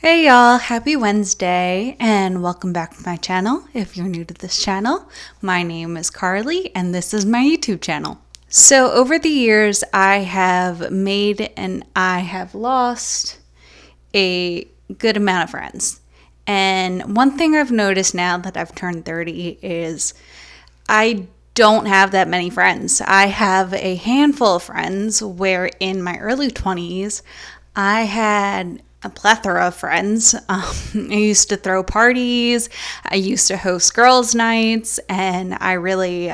Hey y'all, happy Wednesday and welcome back to my channel. If you're new to this channel, my name is Carly and this is my YouTube channel. So over the years, I have made and I have lost a good amount of friends. And one thing I've noticed now that I've turned 30 is I don't have that many friends. I have a handful of friends where in my early 20s, I had a plethora of friends. I used to throw parties, I used to host girls' nights, and I really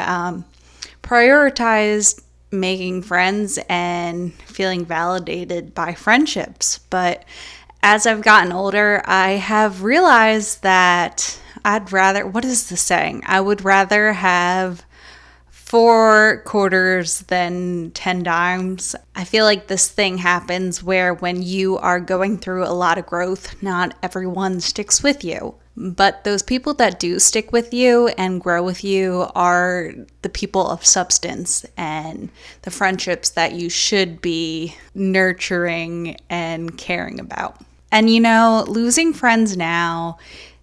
prioritized making friends and feeling validated by friendships. But as I've gotten older, I have realized that what is the saying? I would rather have 4 quarters than 10 dimes. I feel like this thing happens where when you are going through a lot of growth, not everyone sticks with you. But those people that do stick with you and grow with you are the people of substance and the friendships that you should be nurturing and caring about. And losing friends now,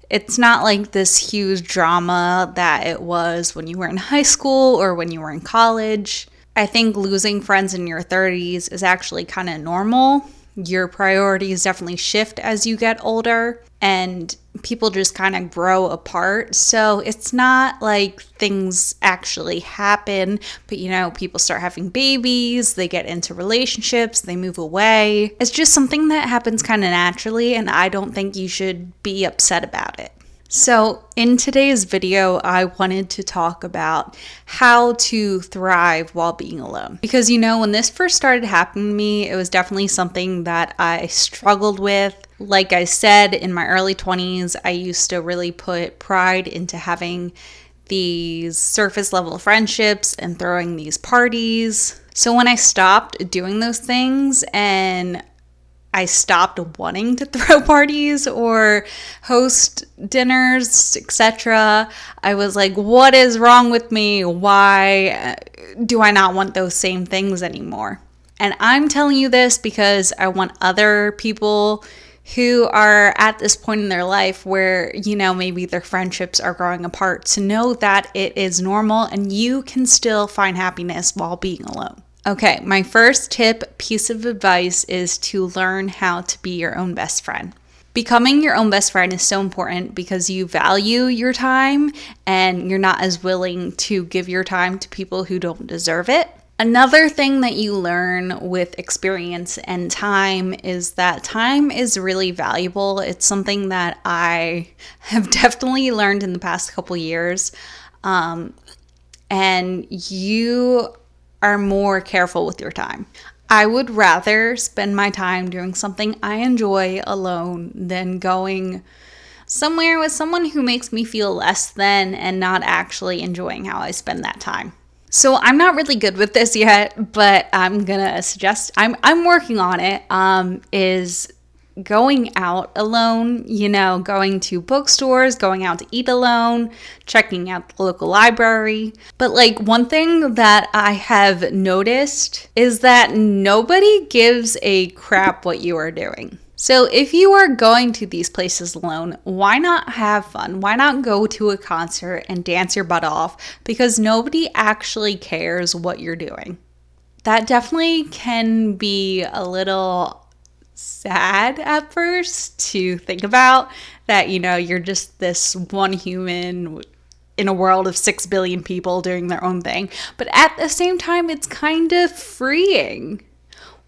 it's not like this huge drama that it was when you were in high school or when you were in college. I think losing friends in your 30s is actually kind of normal. Your priorities definitely shift as you get older and people just kind of grow apart. So it's not like things actually happen, but people start having babies, they get into relationships, they move away. It's just something that happens kind of naturally, and I don't think you should be upset about it. So in today's video, I wanted to talk about how to thrive while being alone. Because when this first started happening to me, it was definitely something that I struggled with. Like I said, in my early 20s, I used to really put pride into having these surface level friendships and throwing these parties. So when I stopped doing those things and I stopped wanting to throw parties or host dinners, etc., I was like, what is wrong with me? Why do I not want those same things anymore? And I'm telling you this because I want other people who are at this point in their life where, maybe their friendships are growing apart to know that it is normal and you can still find happiness while being alone. Okay, my first piece of advice is to learn how to be your own best friend. Becoming your own best friend is so important because you value your time and you're not as willing to give your time to people who don't deserve it. Another thing that you learn with experience and time is that time is really valuable. It's something that I have definitely learned in the past couple years. And you are more careful with your time. I would rather spend my time doing something I enjoy alone than going somewhere with someone who makes me feel less than and not actually enjoying how I spend that time. So I'm not really good with this yet, but I'm gonna suggest, I'm working on it, is going out alone, going to bookstores, going out to eat alone, checking out the local library. But one thing that I have noticed is that nobody gives a crap what you are doing. So if you are going to these places alone, why not have fun? Why not go to a concert and dance your butt off? Because nobody actually cares what you're doing. That definitely can be a little sad at first to think about that, you're just this one human in a world of 6 billion people doing their own thing. But at the same time, it's kind of freeing.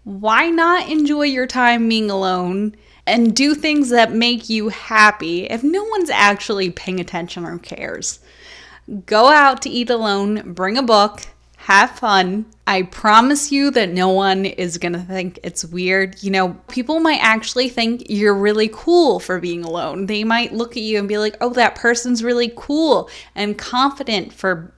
Why not enjoy your time being alone and do things that make you happy if no one's actually paying attention or cares? Go out to eat alone, bring a book, have fun. I promise you that no one is gonna think it's weird. People might actually think you're really cool for being alone. They might look at you and be like, oh, that person's really cool and confident for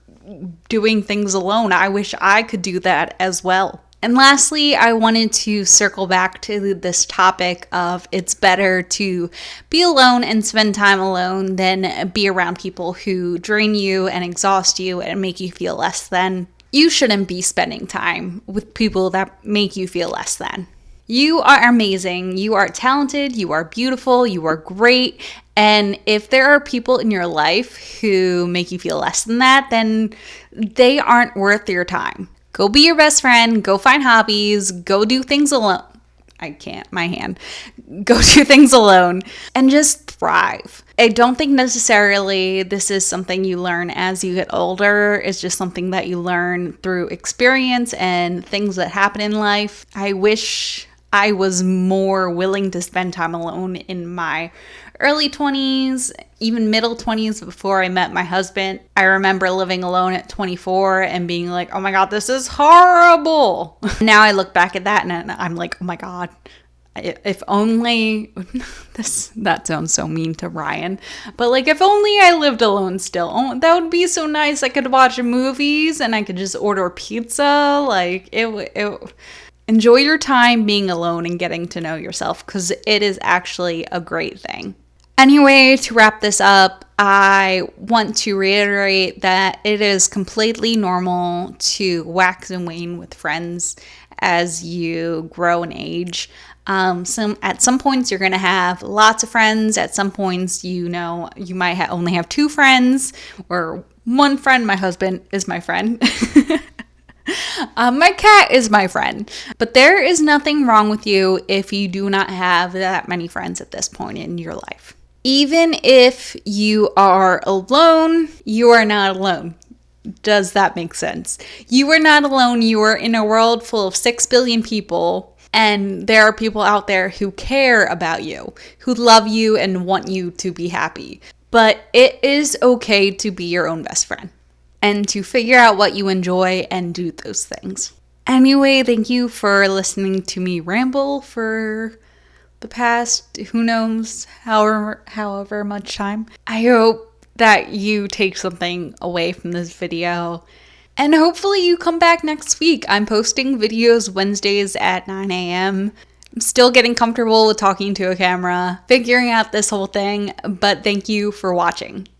doing things alone. I wish I could do that as well. And lastly, I wanted to circle back to this topic of it's better to be alone and spend time alone than be around people who drain you and exhaust you and make you feel less than. You shouldn't be spending time with people that make you feel less than. You are amazing. You are talented. You are beautiful. You are great. And if there are people in your life who make you feel less than that, then they aren't worth your time. Go be your best friend. Go find hobbies. Go do things alone. I can't, my hand. Go do things alone and just thrive. I don't think necessarily this is something you learn as you get older. It's just something that you learn through experience and things that happen in life. I wish I was more willing to spend time alone in my early 20s, even middle 20s before I met my husband. I remember living alone at 24 and being like, oh my God, this is horrible. Now I look back at that and I'm like, oh my God, if only that sounds so mean to Ryan, but like if only I lived alone still. Oh, that would be so nice. I could watch movies and I could just order pizza. Like it enjoy your time being alone and getting to know yourself, because it is actually a great thing. Anyway, to wrap this up, I want to reiterate that it is completely normal to wax and wane with friends as you grow in age. At some points you're going to have lots of friends. At some points, you might only have 2 friends or 1 friend. My husband is my friend. My cat is my friend. But there is nothing wrong with you if you do not have that many friends at this point in your life. Even if you are alone, you are not alone. Does that make sense? You are not alone. You are in a world full of 6 billion people, and there are people out there who care about you, who love you and want you to be happy. But it is okay to be your own best friend and to figure out what you enjoy and do those things. Anyway, thank you for listening to me ramble for the past, who knows, however much time. I hope that you take something away from this video, and hopefully you come back next week. I'm posting videos Wednesdays at 9 a.m. I'm still getting comfortable with talking to a camera, figuring out this whole thing, but thank you for watching.